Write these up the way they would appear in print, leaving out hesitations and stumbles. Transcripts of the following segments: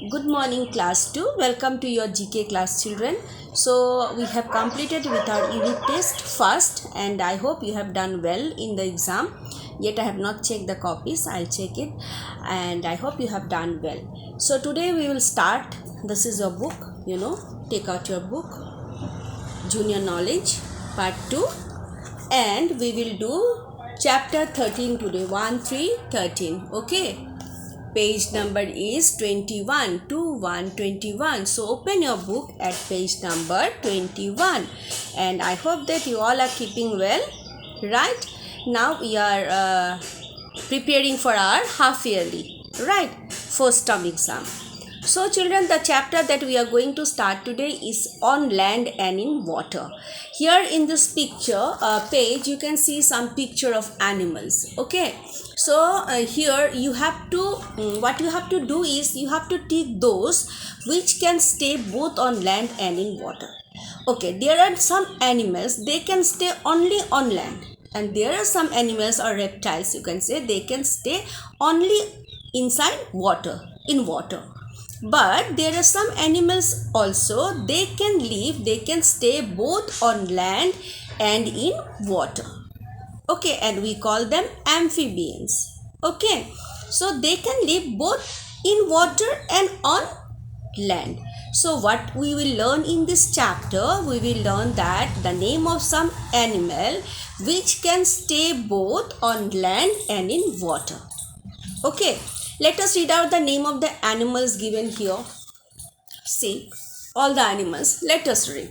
Good morning class 2. Welcome to your GK class children. So we have completed with our unit test first and I hope you have done well in the exam. Yet I have not checked the copies. I'll check it and I hope you have done well. So today we will start. This is your book, take out your book, Junior Knowledge Part 2, and we will do chapter 13 today, 1, 3, 13. Okay. Page number is 21, 21. So open your book at page number 21 and I hope that you all are keeping well, right? Now we are preparing for our half yearly, right? First term exam. So children, the chapter that we are going to start today is on land and in water. Here in this picture page you can see some picture of animals. Okay, so here you have to what you have to do is you have to take those which can stay both on land and in water. Okay, there are some animals they can stay only on land, and there are some animals or reptiles you can say they can stay only inside water, in water. But there are some animals also they can stay both on land and in water. Okay, and we call them amphibians. Okay, so they can live both in water and on land. So what we will learn in this chapter, we will learn that the name of some animal which can stay both on land and in water. Okay, let us read out the name of the animals given here. See, all the animals. Let us read.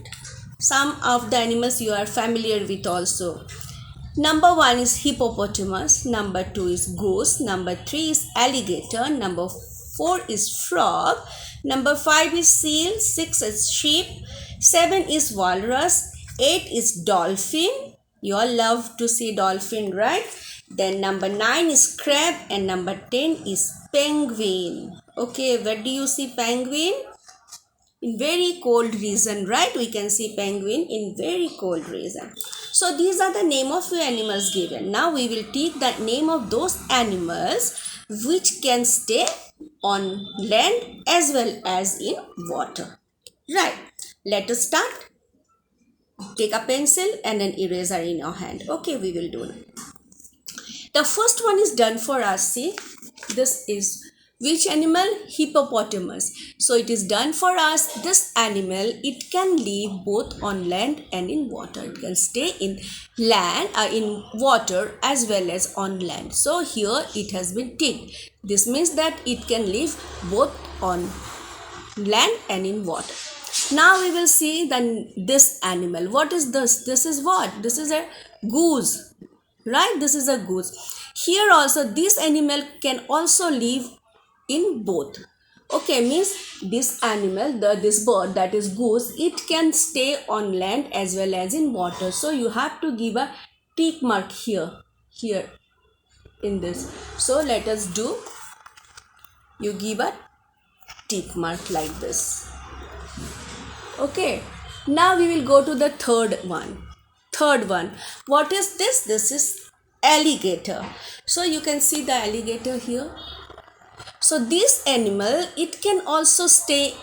Some of the animals you are familiar with also. Number 1 is hippopotamus. Number 2 is goose. Number 3 is alligator. Number 4 is frog. Number 5 is seal. 6 is sheep. 7 is walrus. 8 is dolphin. You all love to see dolphin, right? Then number 9 is crab and number 10 is penguin. Okay, where do you see penguin? In very cold region, right? We can see penguin in very cold region. So these are the name of few animals given. Now we will take the name of those animals which can stay on land as well as in water. Right. Let us start. Take a pencil and an eraser in your hand. Okay, we will do it. The first one is done for us. See, this is which animal? Hippopotamus. So it is done for us. This animal, it can live both on land and in water. It can stay in land, in water as well as on land. So here it has been ticked. This means that it can live both on land and in water. Now we will see this animal. What is this? This is what? This is a goose, right? This is a goose. Here also this animal can also live in both. Okay, means this animal, this bird, that is goose, it can stay on land as well as in water. So you have to give a tick mark here in this. So let us do. You give a tick mark like this. Okay, now we will go to the third one. What is this? This is alligator. So you can see the alligator here. So this animal, it can also stay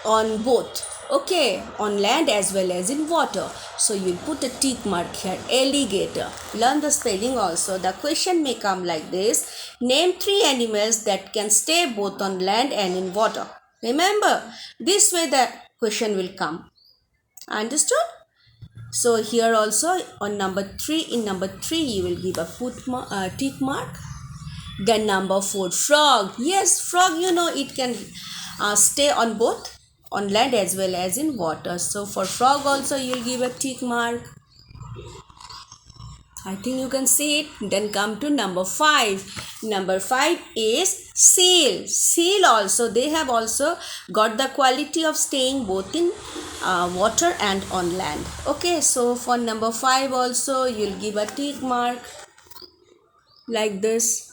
on both. Okay, on land as well as in water. So you'll put a tick mark here. Alligator. Learn the spelling also. The question may come like this. Name 3 animals that can stay both on land and in water. Remember, this way the question will come. Understood? So here also on number 3, in number 3 you will give a tick mark. Then number 4, frog. Yes, frog, it can stay on both on land as well as in water. So for frog also you will give a tick mark. I think you can see it. Then come to number 5. Number 5 is seal. Seal also, they have also got the quality of staying both in water and on land. Okay, so for number 5 also you'll give a tick mark like this.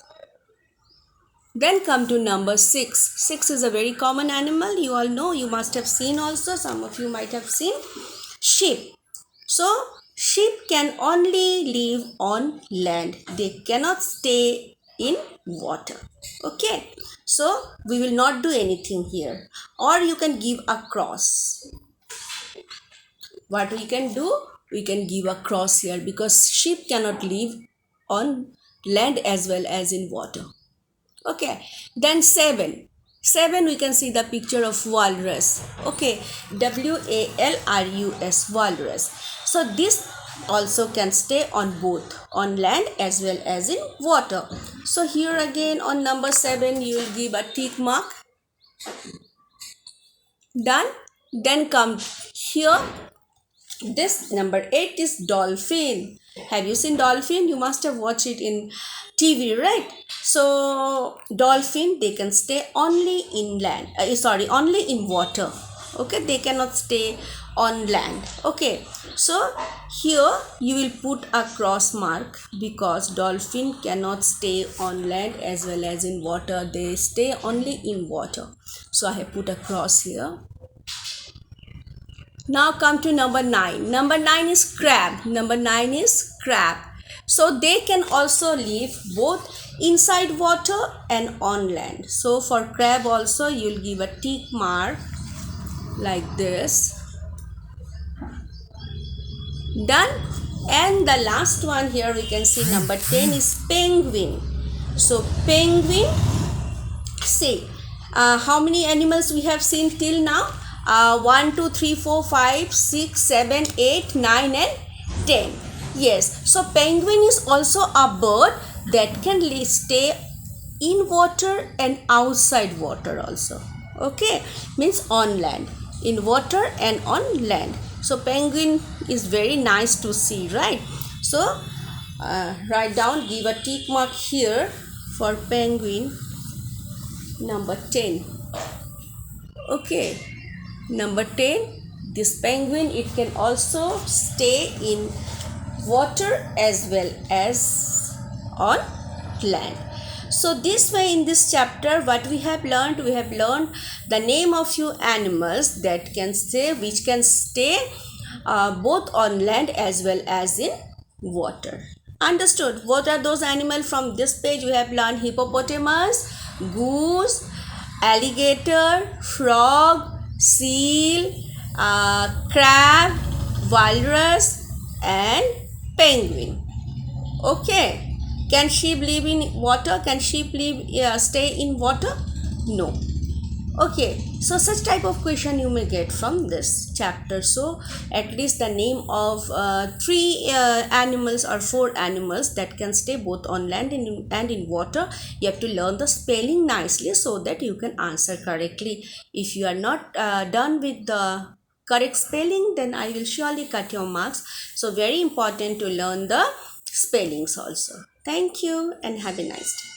Then come to number 6. 6 is a very common animal. You all know, you must have seen also. Some of you might have seen. Sheep. So sheep can only live on land. They cannot stay in water. Okay, so we will not do anything here. Or you can give a cross. What we can do, we can give a cross here, because ship cannot live on land as well as in water. Okay, then 7 we can see the picture of walrus. Okay, walrus, walrus. So this also can stay on both on land as well as in water. So here again on number 7 you will give a tick mark. Done. Then come here, this number 8 is dolphin. Have you seen dolphin? You must have watched it in TV, right? So dolphin, they can stay only in land, only in water. Okay, they cannot stay on land. Okay, so here you will put a cross mark, because dolphin cannot stay on land as well as in water. They stay only in water. So I have put a cross here. Now come to number 9. Number 9 is crab. Number 9 is crab. So they can also live both inside water and on land. So for crab also you'll give a tick mark like this. Done. And the last one here we can see number 10 is penguin. So penguin, see how many animals we have seen till now? 1 2 3 4 5 6 7 8 9 and 10. Yes, so penguin is also a bird that can stay in water and outside water also. Okay, means on land, in water and on land. So penguin is very nice to see, right? So write down, give a tick mark here for penguin number 10. Okay, number 10, this penguin, it can also stay in water as well as on land. So this way in this chapter what we have learned the name of few animals that can stay, which can stay both on land as well as in water. Understood? What are those animals? From this page we have learned hippopotamus, goose, alligator, frog, seal, crab, walrus and penguin. Okay, can sheep live in water? Can sheep stay in water? No. Okay, so such type of question you may get from this chapter. So at least the name of 3 animals or 4 animals that can stay both on land and in water. You have to learn the spelling nicely so that you can answer correctly. If you are not done with the correct spelling, then I will surely cut your marks. So very important to learn the spellings also. Thank you and have a nice day.